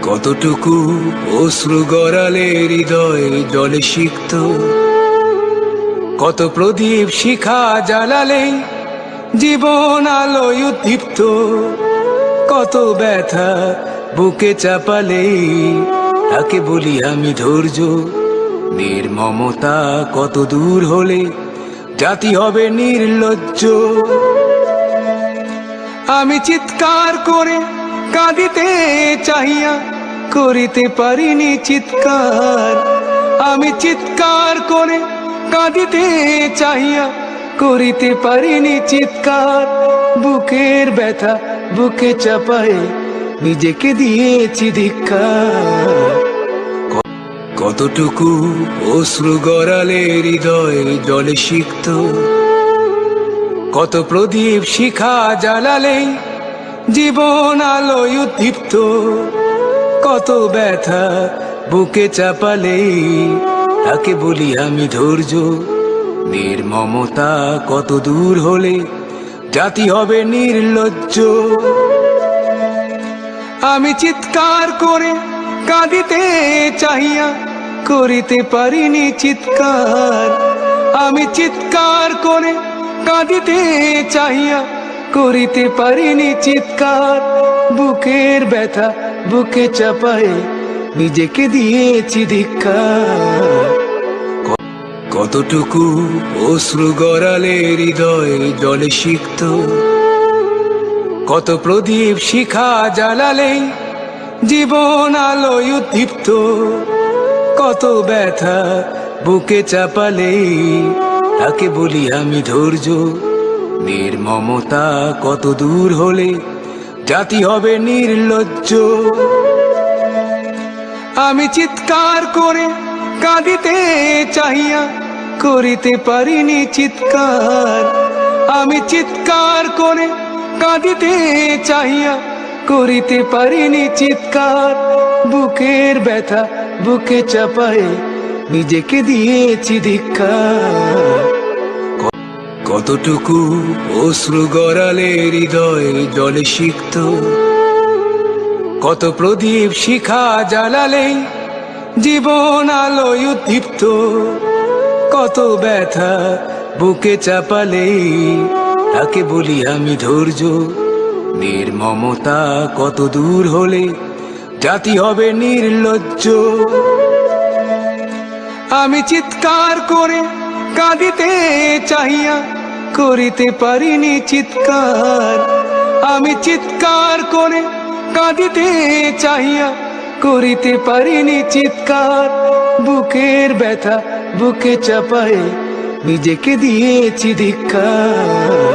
কতটুকু অশ্রু গড়ালে হৃদয় জলে সিক্ত, কত প্রদীপ শিখা জ্বালালে জীবন আলোয় উদ্দীপ্ত, কত ব্যথা বুকে চাপালে তাকে বলি আমি ধৈর্য। নির্মমতা কত দূর হলে জাতি হবে নির্লজ্জ। আমি চিৎকার করে কাঁদিতে চাহিয়া করিতে পারিনি চিৎকার। আমি চিৎকার করে কাঁদিতে চাহিয়া করিতে পারিনি চিৎকার। বুকের ব্যথা বুকে চাপায়ে নিজেকে দিয়েছি ধিক্কার। কতটুকু অশ্রু গড়ালে হৃদয় জলে সিক্ত, কত প্রদীপ শিখা জ্বালালে জীবন আলোয় উদ্দীপ্ত, কত ব্যথা বুকে চাপালে তাকে বলি আমি ধৈর্য। নির্মমতা কত দূর হলে জাতি হবে নির্লজ্জ। আমি চিৎকার করে কাঁদিতে চাহিয়া করিতে পারিনি চিৎকার। আমি চিৎকার করে কাঁদিতে চাহিয়া করিতে পারিনি চিৎকার। বুকের ব্যথা বুকে চাপায়ে নিজেকে দিয়েছি ধিক্কার। কতটুকু অশ্রু গড়ালে হৃদয় জলে সিক্ত, কত প্রদীপ শিখা জ্বালালে জীবন আলোয় উদ্দীপ্ত, কত ব্যথা বুকে চাপালে তাকে বলি আমি ধৈর্য। নির্মমতা কত দূর হলে জাতি হবে নির্লজ্জ। আমি চিৎকার করে কাঁদিতে চাহিয়া করিতে পারিনি চিৎকার। আমি চিৎকার করে কাঁদিতে চাহিয়া করিতে পারিনি চিৎকার। বুকের ব্যথা বুকে চাপায়ে নিজেকে দিয়েছি ধিক্কার। কতটুকু অশ্রু গড়ালে হৃদয় জলে সিক্ত, কত প্রদীপ শিখা জ্বালালে জীবন আলোয় উদ্দীপ্ত, কত ব্যথা বুকে চাপালে তাকে বলি আমি ধৈর্য। নির্মমতা কত দূর হলে জাতি হবে নির্লজ্জ। আমি চিৎকার করে কাঁদিতে চাহিয়া করিতে পারিনি চিৎকার। আমি চিৎকার করে কাঁদিতে চাহিয়া করিতে পারিনি চিৎকার। বুকের ব্যথা বুকে চাপায়ে নিজেকে দিয়েছি ধিক্কার।